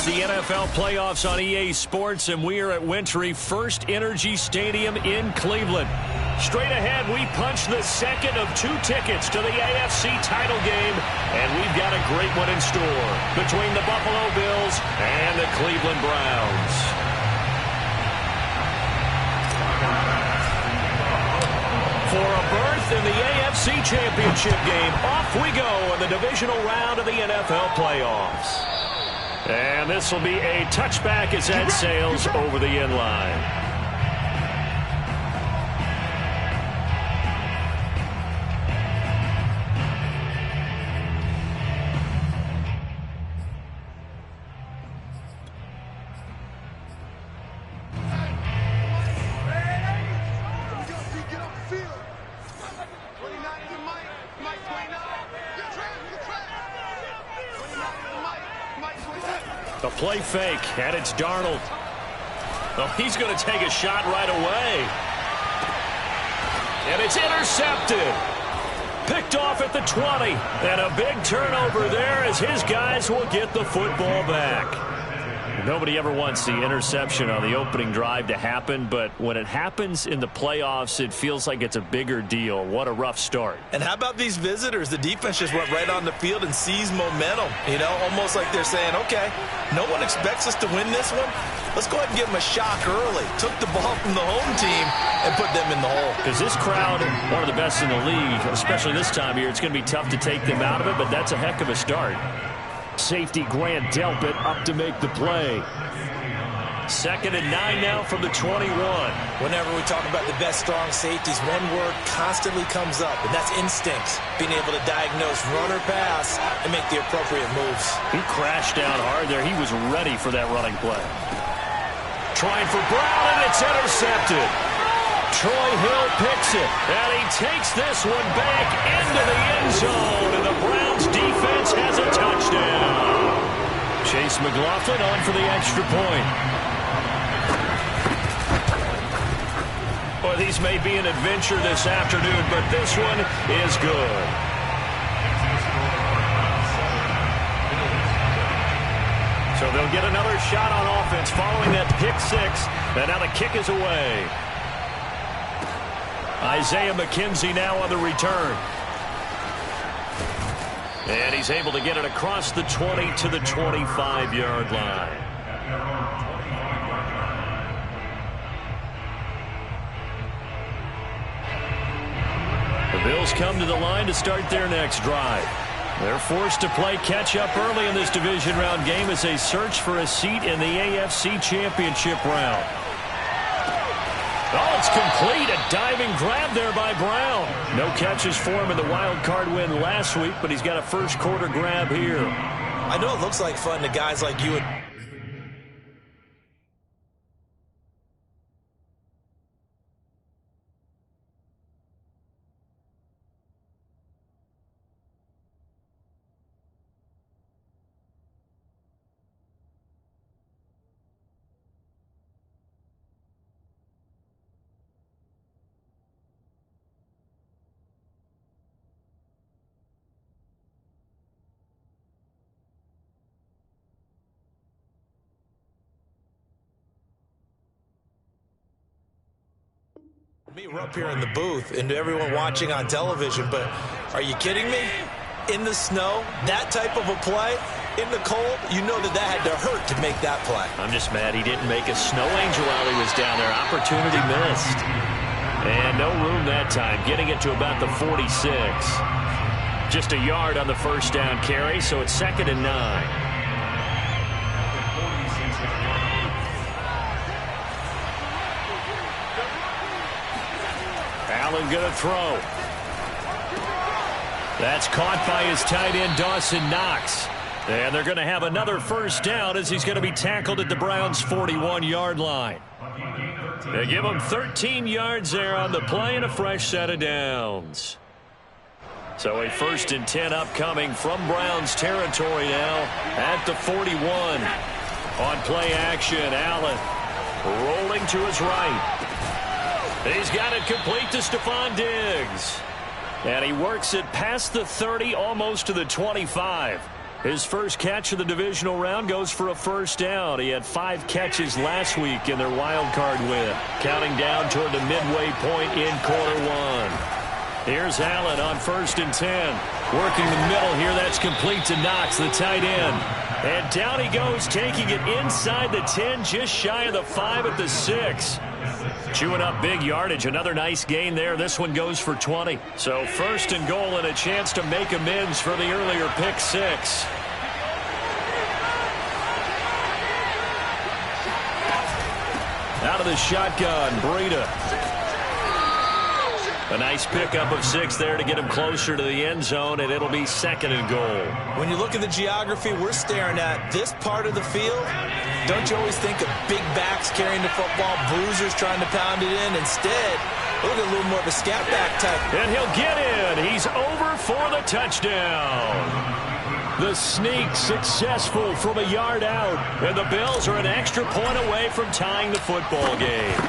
the NFL playoffs on EA Sports, and we are at Wintry First Energy Stadium in Cleveland. Straight ahead, we punch the second of 2 tickets to the AFC title game, and we've got a great one in store between the Buffalo Bills and the Cleveland Browns. For a berth in the AFC Championship game, off we go in the divisional round of the NFL playoffs. And this will be a touchback as that sails over the end line. The play fake, and it's Darnold. Oh, he's going to take a shot right away. And it's intercepted. Picked off at the 20. And a big turnover there as his guys will get the football back. Nobody ever wants the interception on the opening drive to happen, but when it happens in the playoffs, it feels like it's a bigger deal. What a rough start. And how about these visitors? The defense just went right on the field and seized momentum. You know, almost like they're saying, okay, no one expects us to win this one. Let's go ahead and give them a shock early. Took the ball from the home team and put them in the hole. Because this crowd, one of the best in the league, especially this time of year, it's going to be tough to take them out of it, but that's a heck of a start. Safety Grant Delpit up to make the play. 2nd and 9 now from the 21. Whenever we talk about the best strong safeties, one word constantly comes up, and that's instincts. Being able to diagnose run or pass and make the appropriate moves. He crashed down hard there. He was ready for that running play. Trying for Brown, and it's intercepted. Troy Hill picks it, and he takes this one back into the end zone, and the Browns defense has a touchdown. Chase McLaughlin on for the extra point. Well, these may be an adventure this afternoon, but this one is good. So they'll get another shot on offense following that pick 6, and now the kick is away. Isaiah McKenzie now on the return. And he's able to get it across the 20 to the 25-yard line. The Bills come to the line to start their next drive. They're forced to play catch-up early in this division round game as they search for a seat in the AFC Championship round. Oh, it's complete. A diving grab there by Brown. No catches for him in the wild card win last week, but he's got a first quarter grab here. I know it looks like fun to guys like you and we're up here in the booth and to everyone watching on television, but are you kidding me? In the snow, that type of a play, in the cold, you know that had to hurt to make that play. I'm just mad he didn't make a snow angel while he was down there. Opportunity missed. And no room that time, getting it to about the 46. Just a yard on the first down carry, so it's 2nd and 9. Allen going to throw. That's caught by his tight end, Dawson Knox. And they're going to have another first down as he's going to be tackled at the Browns' 41-yard line. They give him 13 yards there on the play and a fresh set of downs. So a 1st and 10 upcoming from Browns territory now at the 41. On play action, Allen rolling to his right. He's got it complete to Stephon Diggs. And he works it past the 30, almost to the 25. His first catch of the divisional round goes for a first down. He had 5 catches last week in their wild card win. Counting down toward the midway point in quarter 1. Here's Allen on 1st and 10. Working the middle here. That's complete to Knox, the tight end. And down he goes, taking it inside the 10, just shy of the 5 at the 6. Chewing up big yardage. Another nice gain there. This one goes for 20. So 1st and goal and a chance to make amends for the earlier pick 6. Out of the shotgun, Breida. A nice pickup of 6 there to get him closer to the end zone, and it'll be 2nd and goal. When you look at the geography, we're staring at this part of the field. Don't you always think of big backs carrying the football, bruisers trying to pound it in? Instead, look at a little more of a scat back type. And he'll get in. He's over for the touchdown. The sneak successful from a yard out. And the Bills are an extra point away from tying the football game.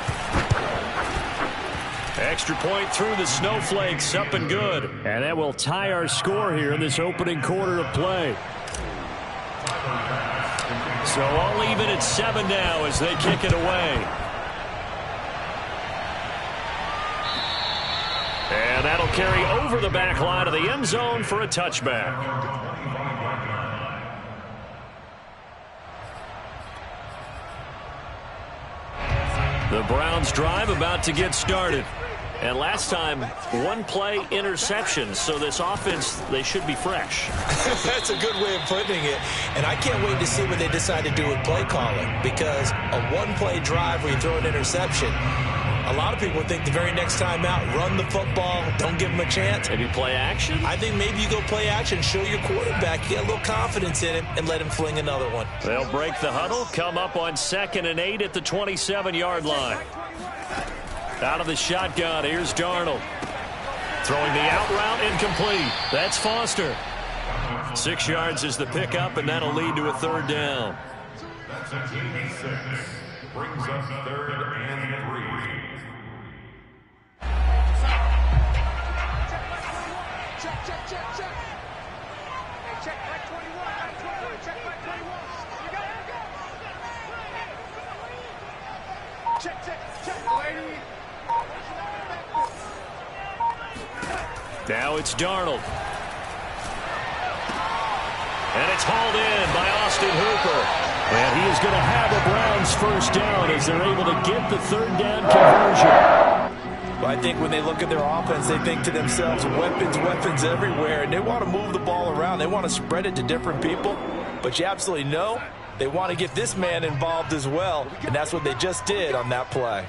Extra point through the snowflakes, up and good. And that will tie our score here in this opening quarter of play. So all even at 7 now as they kick it away. And that'll carry over the back line of the end zone for a touchback. The Browns drive about to get started. And last time, 1 play interception. So this offense, they should be fresh. That's a good way of putting it. And I can't wait to see what they decide to do with play calling. Because a 1-play drive where you throw an interception, a lot of people think the very next time out, run the football, don't give them a chance. Maybe play action? I think maybe you go play action, show your quarterback, get a little confidence in him, and let him fling another one. They'll break the huddle, come up on 2nd and 8 at the 27-yard line. Out of the shotgun, here's Darnold. Throwing the out route, incomplete. That's Foster. 6 yards is the pickup, and that'll lead to a 3rd down. Brings up 3rd and 3. Check back 21, back 21, check back 21. You got it, go. Check, lady. Now it's Darnold. And it's hauled in by Austin Hooper. And he is going to have a Browns 1st down as they're able to get the 3rd down conversion. Well, I think when they look at their offense, they think to themselves, weapons everywhere, and they want to move the ball around. They want to spread it to different people, but you absolutely know they want to get this man involved as well, and that's what they just did on that play.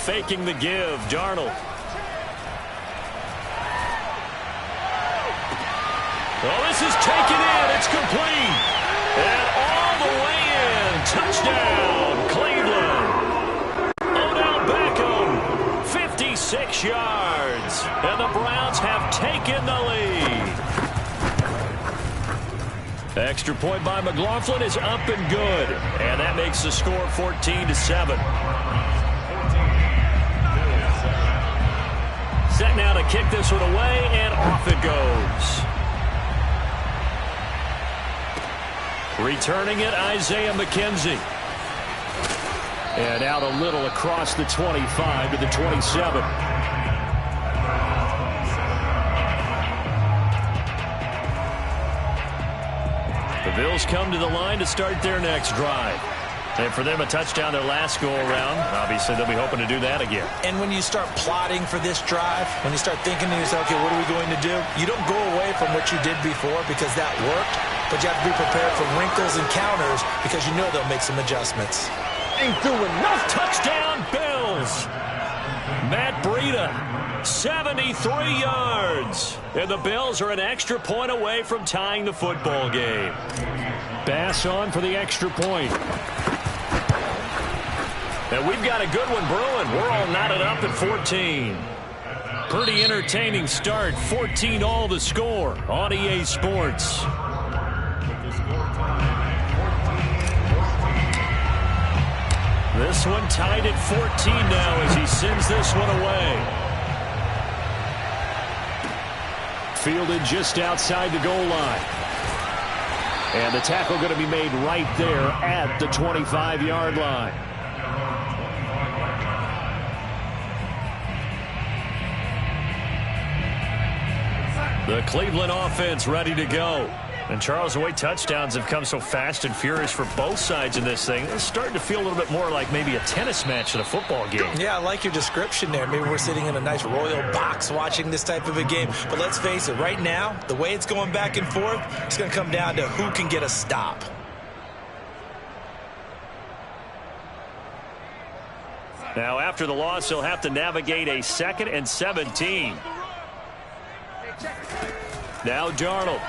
Faking the give, Darnold. Oh, this is taken in. It's complete. And all the way in. Touchdown, Cleveland. Odell Beckham, 56 yards. And the Browns have taken the lead. Extra point by McLaughlin is up and good. And that makes the score 14-7. Set now to kick this one away, and off it goes. Returning it, Isaiah McKenzie. And out a little across the 25 to the 27. The Bills come to the line to start their next drive. And for them, a touchdown their last go-around. Obviously, they'll be hoping to do that again. And when you start plotting for this drive, when you start thinking to yourself, okay, what are we going to do? You don't go away from what you did before because that worked. But you have to be prepared for wrinkles and counters because you know they'll make some adjustments. Ain't doing enough. Touchdown, Bills. Matt Breida, 73 yards. And the Bills are an extra point away from tying the football game. Bass on for the extra point. And we've got a good one brewing. We're all knotted up at 14. Pretty entertaining start. 14 all the score on EA Sports. This one tied at 14 now as he sends this one away. Fielded just outside the goal line. And the tackle going to be made right there at the 25-yard line. The Cleveland offense ready to go. And, Charles, the way touchdowns have come so fast and furious for both sides in this thing, it's starting to feel a little bit more like maybe a tennis match than a football game. Yeah, I like your description there. Maybe we're sitting in a nice royal box watching this type of a game. But let's face it, right now, the way it's going back and forth, it's going to come down to who can get a stop. Now, after the loss, he'll have to navigate a 2nd and 17. Now Darnold.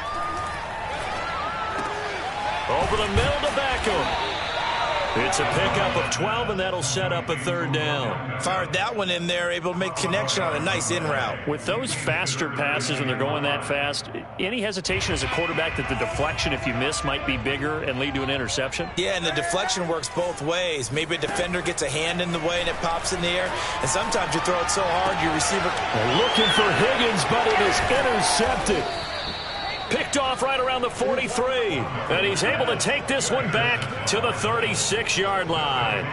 Over the middle to Beckham. It's a pickup of 12, and that'll set up a 3rd down. Fired that one in there, able to make connection on a nice in route. With those faster passes when they're going that fast, any hesitation as a quarterback that the deflection, if you miss, might be bigger and lead to an interception? Yeah, and the deflection works both ways. Maybe a defender gets a hand in the way and it pops in the air, and sometimes you throw it so hard your receiver... Looking for Higgins, but it is intercepted. Picked off right around the 43. And he's able to take this one back to the 36-yard line.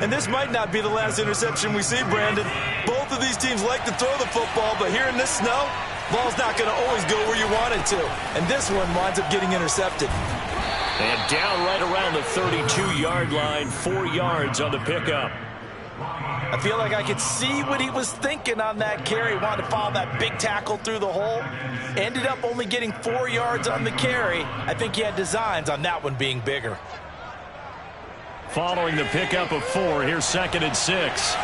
And this might not be the last interception we see, Brandon. Both of these teams like to throw the football, but here in this snow, ball's not going to always go where you want it to. And this one winds up getting intercepted. And down right around the 32-yard line, 4 yards on the pickup. I feel like I could see what he was thinking on that carry. Wanted to follow that big tackle through the hole. Ended up only getting 4 yards on the carry. I think he had designs on that one being bigger. Following the pickup of 4, here's 2nd and 6.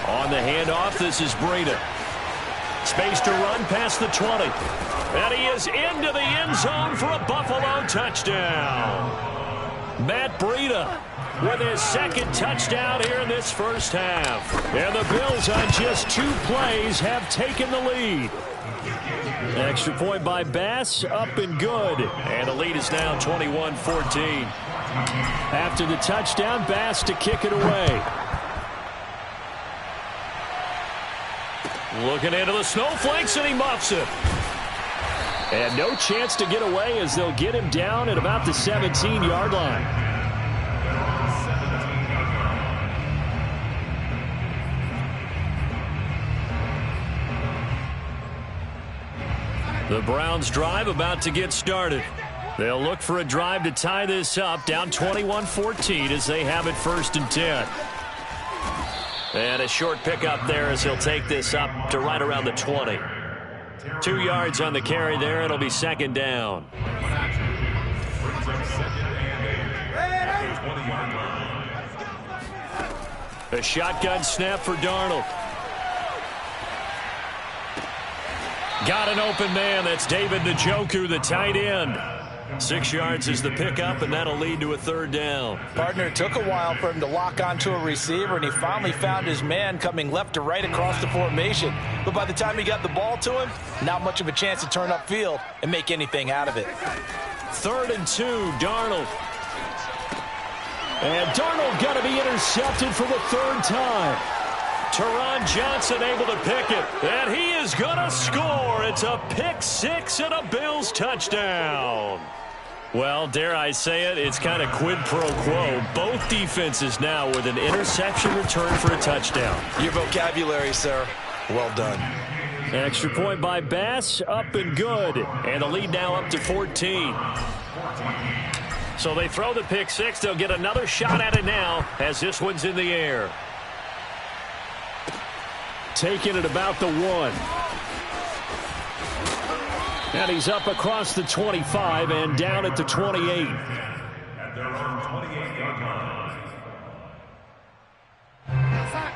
On the handoff, this is Breida. Space to run past the 20. And he is into the end zone for a Buffalo touchdown. Matt Breida with his 2nd touchdown here in this first half. And the Bills on just 2 plays have taken the lead. Extra point by Bass, up and good. And the lead is now 21-14. After the touchdown, Bass to kick it away. Looking into the snowflakes, and he muffs it. And no chance to get away as they'll get him down at about the 17-yard line. The Browns drive about to get started. They'll look for a drive to tie this up, down 21-14 as they have it 1st and 10. And a short pickup there as he'll take this up to right around the 20. 2 yards on the carry there. It'll be 2nd down. A shotgun snap for Darnold. Got an open man. That's David Njoku, the tight end. 6 yards is the pickup, and that'll lead to a 3rd down. Partner, it took a while for him to lock onto a receiver, and he finally found his man coming left to right across the formation. But by the time he got the ball to him, not much of a chance to turn upfield and make anything out of it. 3rd and 2, Darnold. And Darnold got to be intercepted for the 3rd time. Teron Johnson able to pick it, and he is going to score. It's a pick 6 and a Bills touchdown. Well, dare I say it, it's kind of quid pro quo. Both defenses now with an interception return for a touchdown. Your vocabulary, sir. Well done. Extra point by Bass, up and good. And the lead now up to 14. So they throw the pick 6. They'll get another shot at it now as this one's in the air. Taking it about the 1. And he's up across the 25 and down at the 28.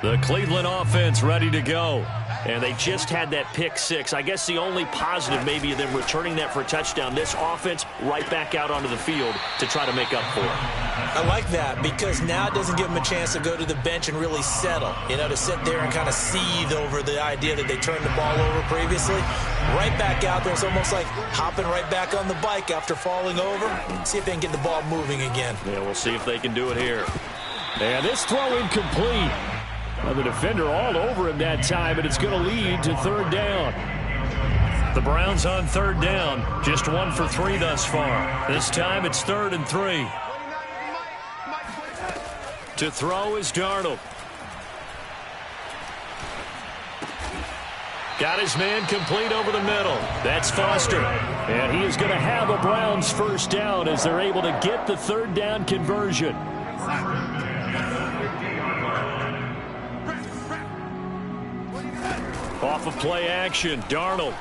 The Cleveland offense ready to go. And they just had that pick 6. I guess the only positive maybe of them returning that for a touchdown. This offense right back out onto the field to try to make up for it. I like that because now it doesn't give them a chance to go to the bench and really settle. You know, to sit there and kind of seethe over the idea that they turned the ball over previously. Right back out there. It's almost like hopping right back on the bike after falling over. See if they can get the ball moving again. Yeah, we'll see if they can do it here. And this throw incomplete. Well, the defender all over him that time, and it's going to lead to third down. The Browns on third down, just 1 for 3 thus far. This time it's 3rd and 3. To throw is Darnold. Got his man complete over the middle. That's Foster. And he is going to have a Browns first down as they're able to get the third down conversion. Off of play action, Darnold.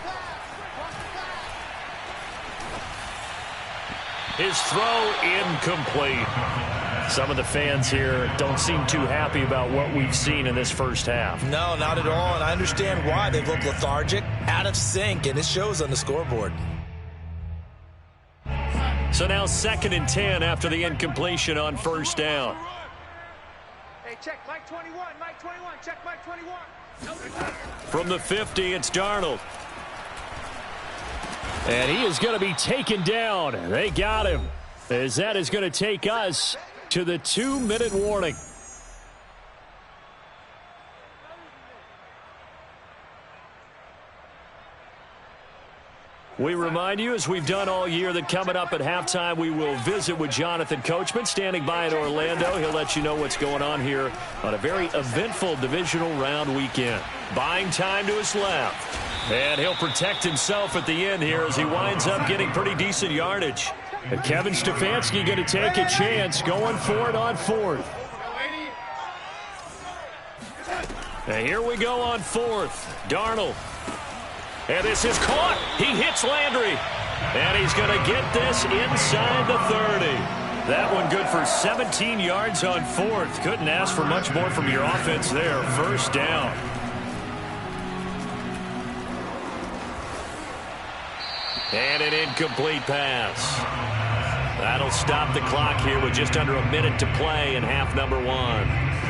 His throw incomplete. Some of the fans here don't seem too happy about what we've seen in this first half. No, not at all, and I understand why. They look lethargic, out of sync, and it shows on the scoreboard. So now 2nd and 10 after the incompletion on first down. Hey, check Mike 21, Mike 21, check Mike 21. From the 50, it's Darnold. And he is going to be taken down. They got him, as that is going to take us to the 2-minute warning. We remind you, as we've done all year, that coming up at halftime, we will visit with Jonathan Coachman, standing by in Orlando. He'll let you know what's going on here on a very eventful divisional round weekend. Buying time to his left. And he'll protect himself at the end here as he winds up getting pretty decent yardage. And Kevin Stefanski going to take a chance, going for it on 4th. And here we go on 4th. Darnold. And this is caught. He hits Landry. And he's going to get this inside the 30. That one good for 17 yards on 4th. Couldn't ask for much more from your offense there. First down. And an incomplete pass. That'll stop the clock here with just under a minute to play in half number 1.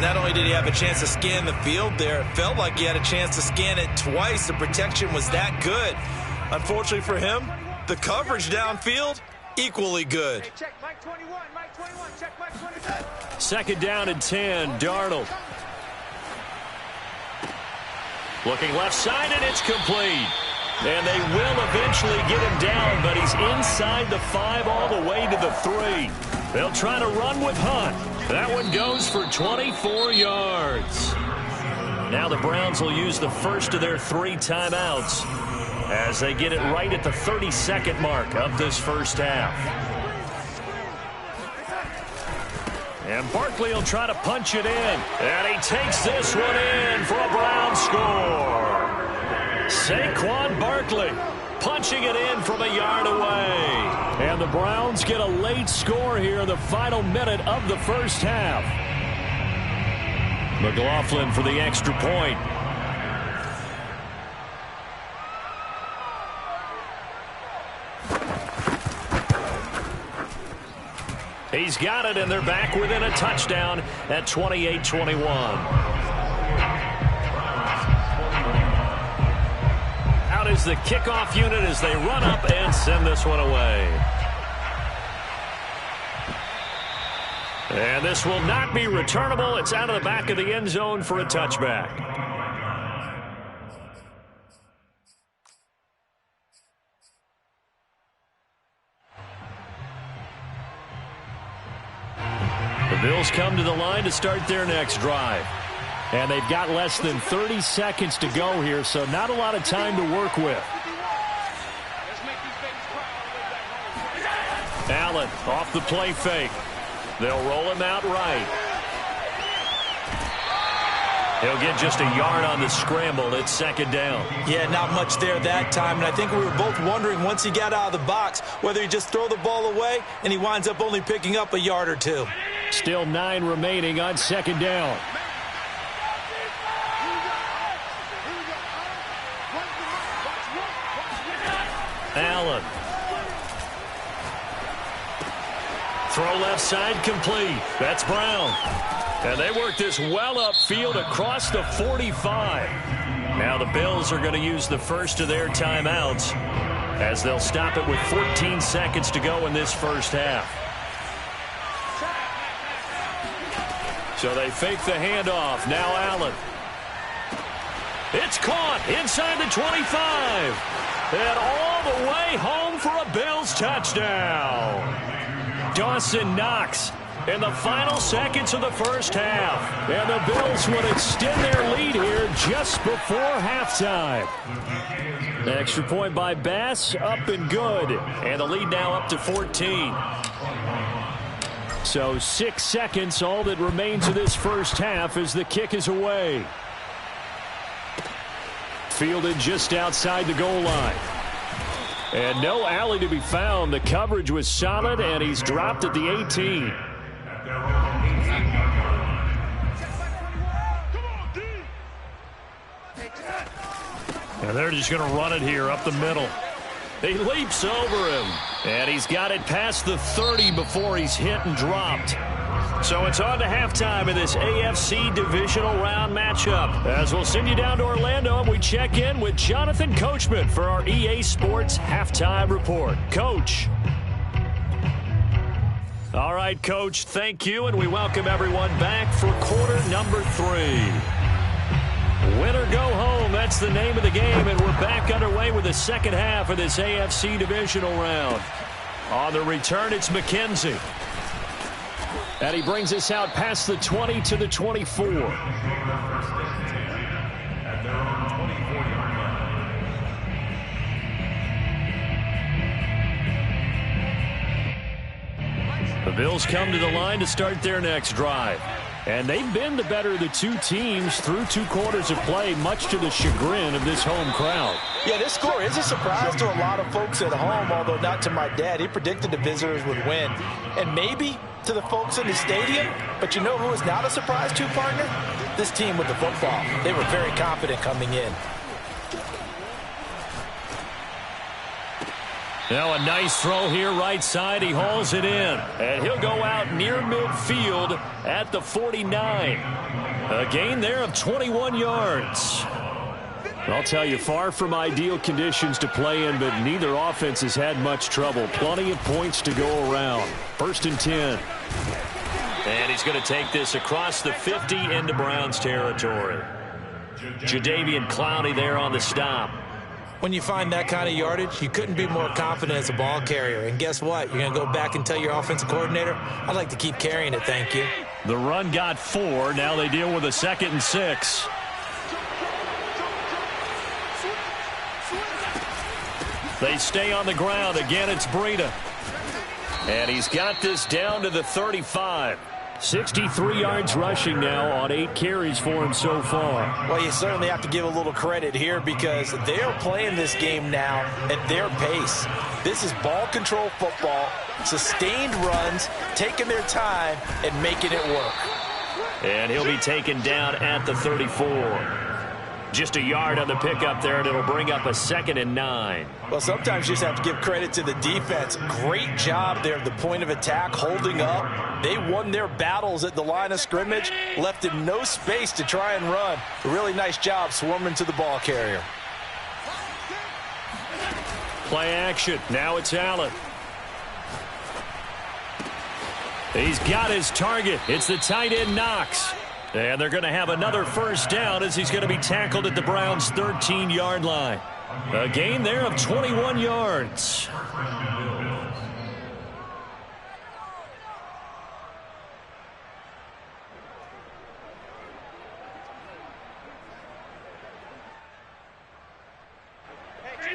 Not only did he have a chance to scan the field there, it felt like he had a chance to scan it twice. The protection was that good. Unfortunately for him, the coverage downfield, equally good. Hey, check Mike 21, Mike 21, check Mike 21. 2nd down and 10, Darnold. Looking left side, and it's complete. And they will eventually get him down, but he's inside the 5 all the way to the 3. They'll try to run with Hunt. That one goes for 24 yards. Now the Browns will use the first of their 3 timeouts as they get it right at the 32nd mark of this first half. And Barkley will try to punch it in. And he takes this one in for a Browns score. Saquon Barkley punching it in from a yard away. And the Browns get a late score here in the final minute of the first half. McLaughlin for the extra point. He's got it, and they're back within a touchdown at 28-21. Is the kickoff unit as they run up and send this one away. And this will not be returnable. It's out of the back of the end zone for a touchback. The Bills come to the line to start their next drive. And they've got less than 30 seconds to go here, so not a lot of time to work with. Allen off the play fake. They'll roll him out right. He'll get just a yard on the scramble. It's 2nd down. Yeah, not much there that time, and I think we were both wondering once he got out of the box whether he just throw the ball away, and he winds up only picking up a yard or 2. Still 9 remaining on 2nd down. Allen. Throw left side complete. That's Brown. And they work this well upfield across the 45. Now the Bills are going to use the first of their timeouts as they'll stop it with 14 seconds to go in this first half. So they fake the handoff. Now Allen. It's caught inside the 25. And all the way home for a Bills touchdown. Dawson Knox in the final seconds of the first half. And the Bills would extend their lead here just before halftime. Extra point by Bass, up and good. And the lead now up to 14. So 6 seconds, all that remains of this first half as the kick is away. Fielded just outside the goal line. And no alley to be found. The coverage was solid, and he's dropped at the 18. And they're just going to run it here up the middle. He leaps over him, and he's got it past the 30 before he's hit and dropped. So it's on to halftime in this AFC divisional round matchup. As we'll send you down to Orlando, and we check in with Jonathan Coachman for our EA Sports Halftime Report. Coach. All right, Coach, thank you, and we welcome everyone back for quarter number 3. Win or go home, that's the name of the game, and we're back underway with the second half of this AFC divisional round. On the return, it's McKenzie. And he brings us out past the 20 to the 24. The Bills come to the line to start their next drive. And they've been the better of the two teams through 2 quarters of play, much to the chagrin of this home crowd. Yeah, this score is a surprise to a lot of folks at home, although not to my dad. He predicted the visitors would win. And maybe to the folks in the stadium, but you know who is not a surprise to, partner? This team with the football. They were very confident coming in. Now a nice throw here right side. He hauls it in. And he'll go out near midfield at the 49. A gain there of 21 yards. I'll tell you, far from ideal conditions to play in, but neither offense has had much trouble. Plenty of points to go around. 1st and 10. And he's going to take this across the 50 into Browns territory. Jadeveon Clowney there on the stop. When you find that kind of yardage, you couldn't be more confident as a ball carrier. And guess what? You're going to go back and tell your offensive coordinator, I'd like to keep carrying it, thank you. The run got 4. Now they deal with a 2nd and 6. They stay on the ground. Again, it's Breida. And he's got this down to the 35. 63 yards rushing now on 8 carries for him so far. Well, you certainly have to give a little credit here because they are playing this game now at their pace. This is ball control football, sustained runs, taking their time and making it work. And he'll be taken down at the 34. Just a yard on the pickup there, and it'll bring up a 2nd and 9. Well, sometimes you just have to give credit to the defense. Great job there at the point of attack, holding up. They won their battles at the line of scrimmage, left him no space to try and run. A really nice job swarming to the ball carrier. Play action. Now it's Allen. He's got his target. It's the tight end Knox. And they're going to have another first down as he's going to be tackled at the Browns' 13-yard line. A gain there of 21 yards.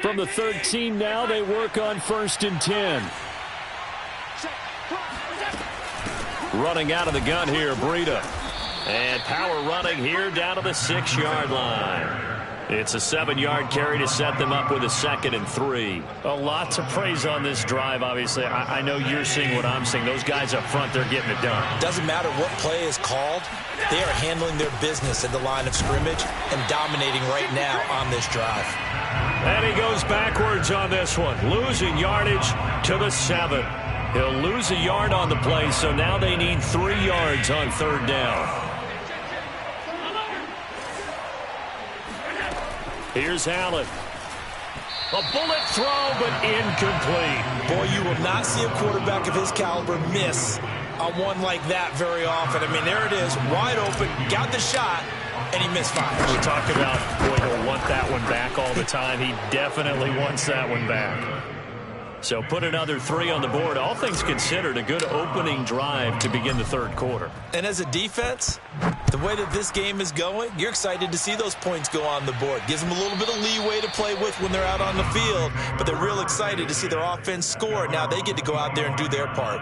From the 13 now, they work on 1st and 10. Running out of the gun here, Breida. And power running here down to the 6-yard line. It's a 7-yard carry to set them up with a 2nd and 3. A lot to praise on this drive, obviously. I know you're seeing what I'm seeing. Those guys up front, they're getting it done. Doesn't matter what play is called. They are handling their business at the line of scrimmage and dominating right now on this drive. And he goes backwards on this one, losing yardage to the 7. He'll lose a yard on the play, so now they need 3 yards on 3rd down. Here's Allen. A bullet throw, but incomplete. Boy, you will not see a quarterback of his caliber miss on one like that very often. I mean, there it is, wide open, got the shot, and he misfires. We talk about, boy, he'll want that one back all the time. He definitely wants that one back. So put another 3 on the board. All things considered, a good opening drive to begin the third quarter. And as a defense, the way that this game is going, you're excited to see those points go on the board. Gives them a little bit of leeway to play with when they're out on the field, but they're real excited to see their offense score. Now they get to go out there and do their part.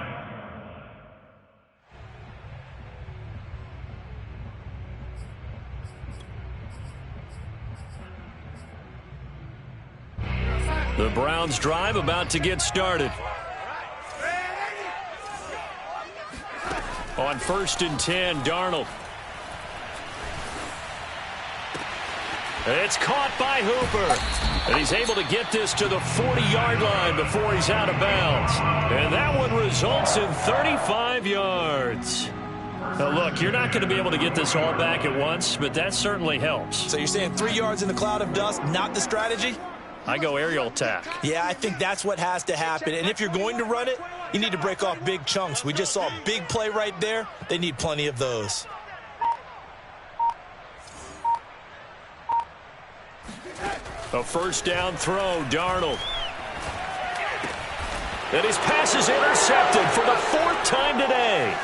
The Browns drive about to get started. On 1st and 10, Darnold. It's caught by Hooper. And he's able to get this to the 40-yard line before he's out of bounds. And that one results in 35 yards. Now look, you're not going to be able to get this all back at once, but that certainly helps. So you're saying 3 yards in the cloud of dust, not the strategy? I go aerial attack. Yeah, I think that's what has to happen. And if you're going to run it, you need to break off big chunks. We just saw a big play right there. They need plenty of those. A first down throw, Darnold. And his pass is intercepted for the 4th time today.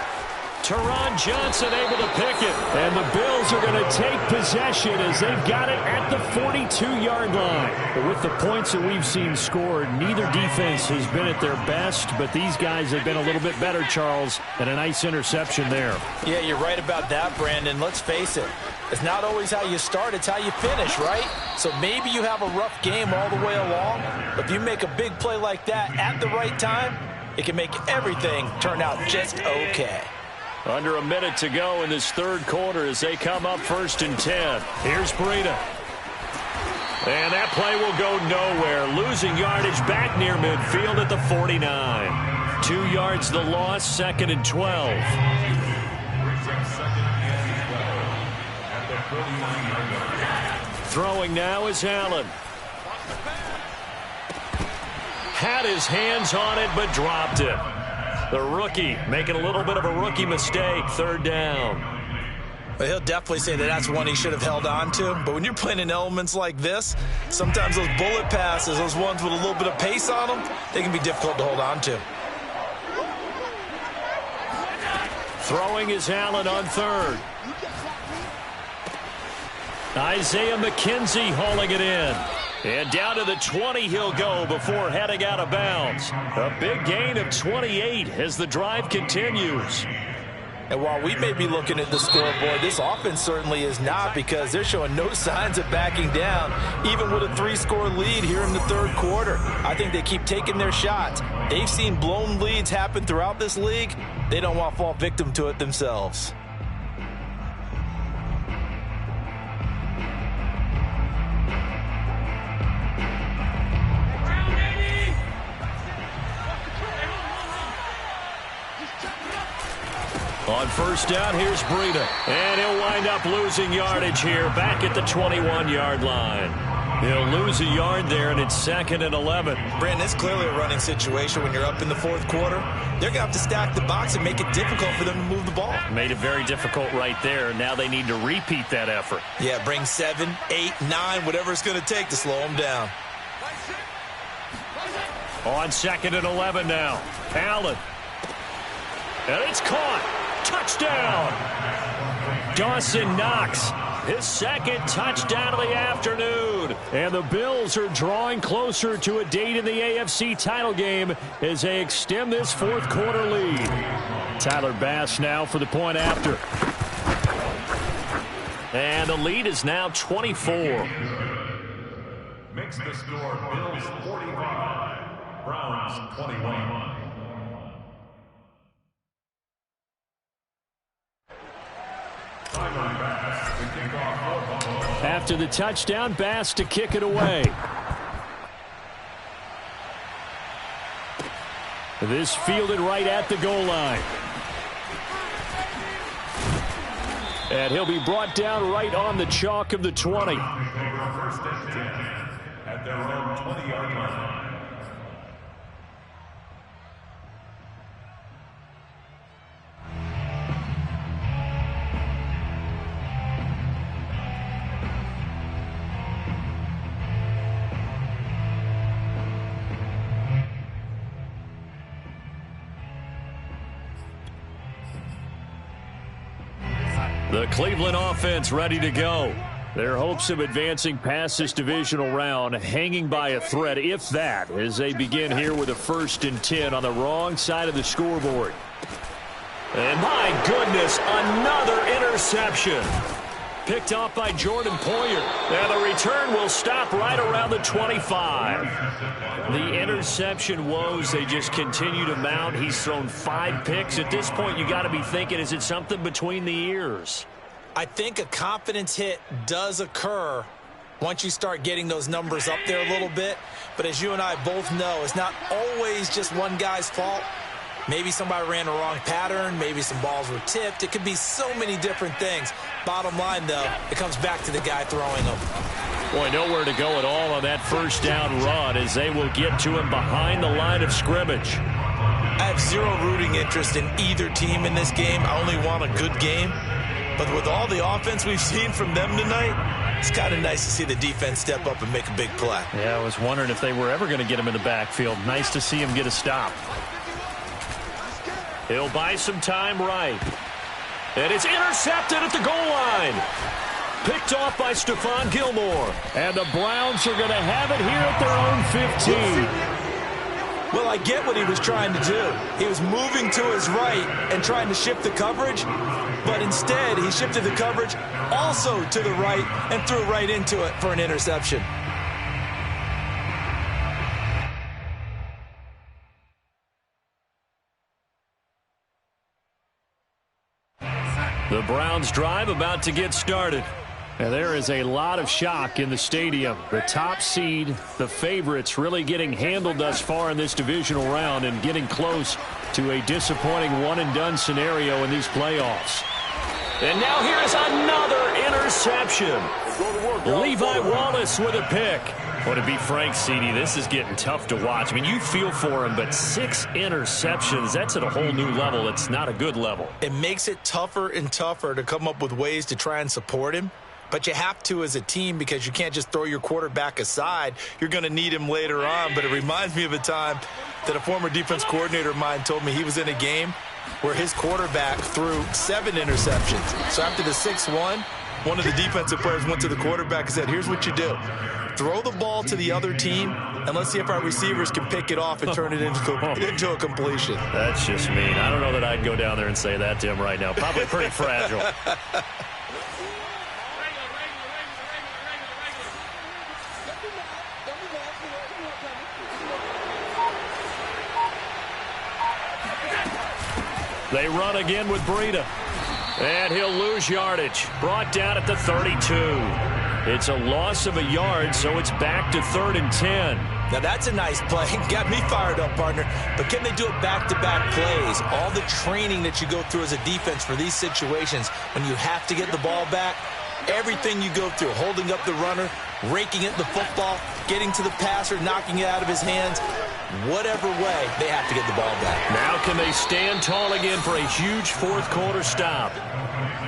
Teron Johnson able to pick it. And the Bills are going to take possession as they've got it at the 42-yard line. But with the points that we've seen scored, neither defense has been at their best, but these guys have been a little bit better, Charles, and a nice interception there. Yeah, you're right about that, Brandon. Let's face it. It's not always how you start, it's how you finish, right? So maybe you have a rough game all the way along, but if you make a big play like that at the right time, it can make everything turn out just okay. Under a minute to go in this third quarter as they come up 1st and 10. Here's Breida. And that play will go nowhere. Losing yardage back near midfield at the 49. 2 yards the loss, 2nd and 12. Throwing now is Allen. Had his hands on it but dropped it. The rookie making a little bit of a rookie mistake, 3rd down. Well, he'll definitely say that that's one he should have held on to. But when you're playing in elements like this, sometimes those bullet passes, those ones with a little bit of pace on them, they can be difficult to hold on to. Throwing is Allen on 3rd. Isaiah McKenzie hauling it in. And down to the 20 he'll go before heading out of bounds. A big gain of 28 as the drive continues. And while we may be looking at the scoreboard, this offense certainly is not, because they're showing no signs of backing down, even with a 3-score lead here in the third quarter. I think they keep taking their shots. They've seen blown leads happen throughout this league. They don't want to fall victim to it themselves. On 1st down, here's Breida. And he'll wind up losing yardage here back at the 21-yard line. He'll lose a yard there, and it's 2nd and 11. Brandon, it's clearly a running situation when you're up in the fourth quarter. They're going to have to stack the box and make it difficult for them to move the ball. Made it very difficult right there. Now they need to repeat that effort. Yeah, bring 7, 8, 9, whatever it's going to take to slow them down. On 2nd and 11 now. Allen. And it's caught. Touchdown! Dawson Knox, his 2nd touchdown of the afternoon. And the Bills are drawing closer to a date in the AFC title game as they extend this fourth quarter lead. Tyler Bass now for the point after. And the lead is now 24. Makes the score Bills 45, Browns 21. After the touchdown, Bass to kick it away. This fielded right at the goal line. And he'll be brought down right on the chalk of the 20. 1st and 10 at their own 20-yard line. The Cleveland offense ready to go. Their hopes of advancing past this divisional round hanging by a thread, if that, as they begin here with a 1st and 10 on the wrong side of the scoreboard. And my goodness, another interception. Picked off by Jordan Poyer. And the return will stop right around the 25. The interception woes, they just continue to mount. He's thrown 5 picks. At this point, you got to be thinking, is it something between the ears? I think a confidence hit does occur once you start getting those numbers up there a little bit. But as you and I both know, it's not always just one guy's fault. Maybe somebody ran the wrong pattern. Maybe some balls were tipped. It could be so many different things. Bottom line, though, it comes back to the guy throwing them. Boy, nowhere to go at all on that 1st down run as they will get to him behind the line of scrimmage. I have zero rooting interest in either team in this game. I only want a good game. But with all the offense we've seen from them tonight, it's kind of nice to see the defense step up and make a big play. Yeah, I was wondering if they were ever going to get him in the backfield. Nice to see him get a stop. He'll buy some time right. And it's intercepted at the goal line. Picked off by Stephon Gilmore. And the Browns are going to have it here at their own 15. Well, I get what he was trying to do. He was moving to his right and trying to shift the coverage. But instead, he shifted the coverage also to the right and threw right into it for an interception. The Browns drive about to get started. And there is a lot of shock in the stadium. The top seed, the favorites, really getting handled thus far in this divisional round and getting close to a disappointing one-and-done scenario in these playoffs. And now here is another interception. Levi Wallace with a pick. Well, to be frank, CD, this is getting tough to watch. I mean, you feel for him, but 6 interceptions, that's at a whole new level. It's not a good level. It makes it tougher and tougher to come up with ways to try and support him. But you have to as a team because you can't just throw your quarterback aside. You're going to need him later on. But it reminds me of a time that a former defense coordinator of mine told me he was in a game where his quarterback threw 7 interceptions. So after the 6-1, one of the defensive players went to the quarterback and said, here's what you do. Throw the ball to the other team, and let's see if our receivers can pick it off and turn it into a completion. That's just mean. I don't know that I'd go down there and say that to him right now. Probably pretty fragile. They run again with Breida. And he'll lose yardage. Brought down at the 32. It's a loss of a yard, so it's back to 3rd and 10. Now that's a nice play. Got me fired up, partner. But can they do it back-to-back plays? All the training that you go through as a defense for these situations, when you have to get the ball back, everything you go through, holding up the runner, raking at the football, getting to the passer, knocking it out of his hands, whatever way, they have to get the ball back. Now can they stand tall again for a huge 4th quarter stop?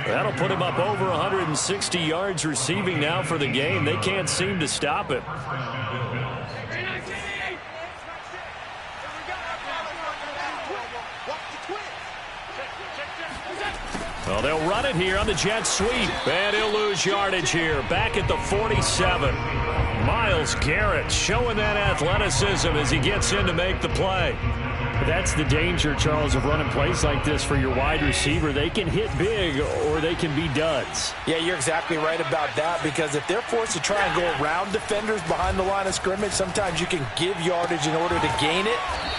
That'll put him up over 160 yards receiving now for the game. They can't seem to stop him. Well, they'll run it here on the jet sweep. And he'll lose yardage here. Back at the 47. Myles Garrett showing that athleticism as he gets in to make the play. That's the danger, Charles, of running plays like this for your wide receiver. They can hit big or they can be duds. Yeah, you're exactly right about that, because if they're forced to try and go around defenders behind the line of scrimmage, sometimes you can give yardage in order to gain it.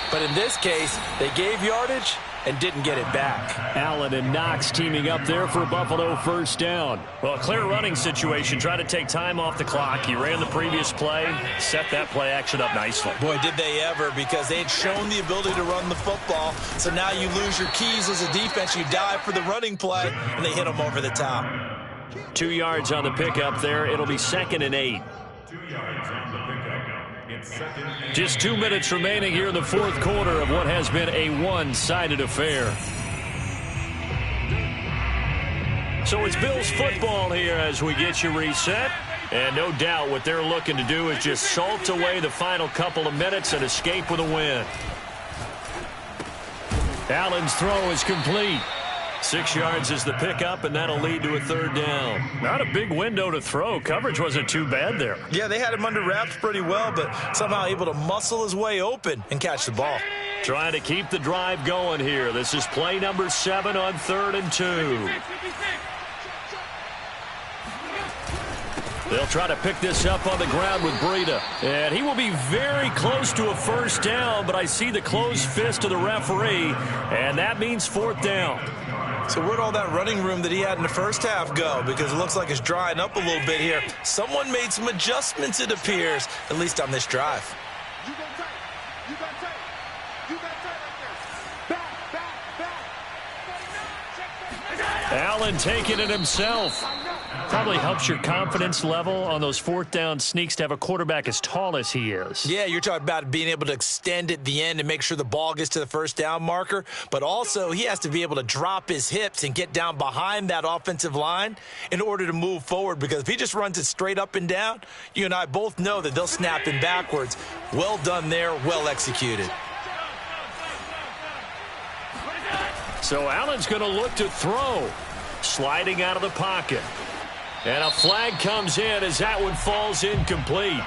But in this case, they gave yardage and didn't get it back. Allen and Knox teaming up there for Buffalo 1st down. Well, a clear running situation. Try to take time off the clock. He ran the previous play, set that play action up nicely. Boy, did they ever, because they had shown the ability to run the football. So now you lose your keys as a defense. You dive for the running play, and they hit them over the top. 2 yards on the pickup there. It'll be 2nd and 8. 2 yards on the pickup. It's 2nd and 8. Just 2 minutes remaining here in the 4th quarter of what has been a one-sided affair. So it's Bills football here as we get you reset. And no doubt what they're looking to do is just salt away the final couple of minutes and escape with a win. Allen's throw is complete. 6 yards is the pickup, and that'll lead to a 3rd down. Not a big window to throw. Coverage wasn't too bad there. Yeah, they had him under wraps pretty well, but somehow able to muscle his way open and catch the ball. Trying to keep the drive going here. This is play number 7 on 3rd and 2. They'll try to pick this up on the ground with Breida. And he will be very close to a 1st down, but I see the closed fist of the referee, and that means 4th down. So where'd all that running room that he had in the first half go? Because it looks like it's drying up a little bit here. Someone made some adjustments, it appears, at least on this drive. You got tight. You got tight. You got tight right there. Back. Allen taking it himself. Probably helps your confidence level on those 4th down sneaks to have a quarterback as tall as he is. Yeah, you're talking about being able to extend at the end and make sure the ball gets to the 1st down marker. But also, he has to be able to drop his hips and get down behind that offensive line in order to move forward. Because if he just runs it straight up and down, you and I both know that they'll snap him backwards. Well done there, well executed. So Allen's going to look to throw. Sliding out of the pocket. And a flag comes in as that one falls incomplete.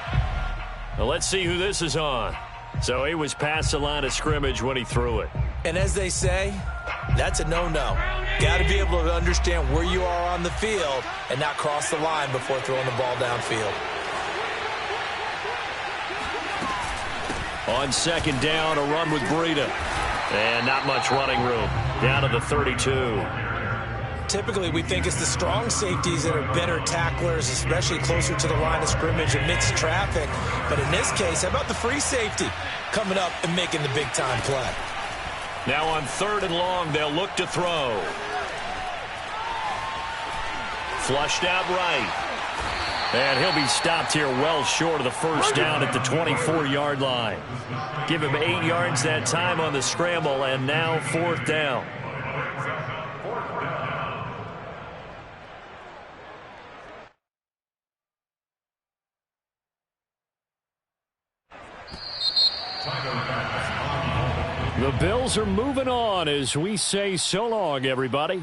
Well, let's see who this is on. So he was past the line of scrimmage when he threw it. And as they say, that's a no-no. Got to be able to understand where you are on the field and not cross the line before throwing the ball downfield. On 2nd down, a run with Breida. And not much running room. Down to the 32. Typically, we think it's the strong safeties that are better tacklers, especially closer to the line of scrimmage amidst traffic. But in this case, how about the free safety coming up and making the big-time play? Now on 3rd and long, they'll look to throw. Flushed out right. And he'll be stopped here well short of the 1st down at the 24-yard line. Give him 8 yards that time on the scramble, and now 4th down. The Bills are moving on as we say so long, everybody.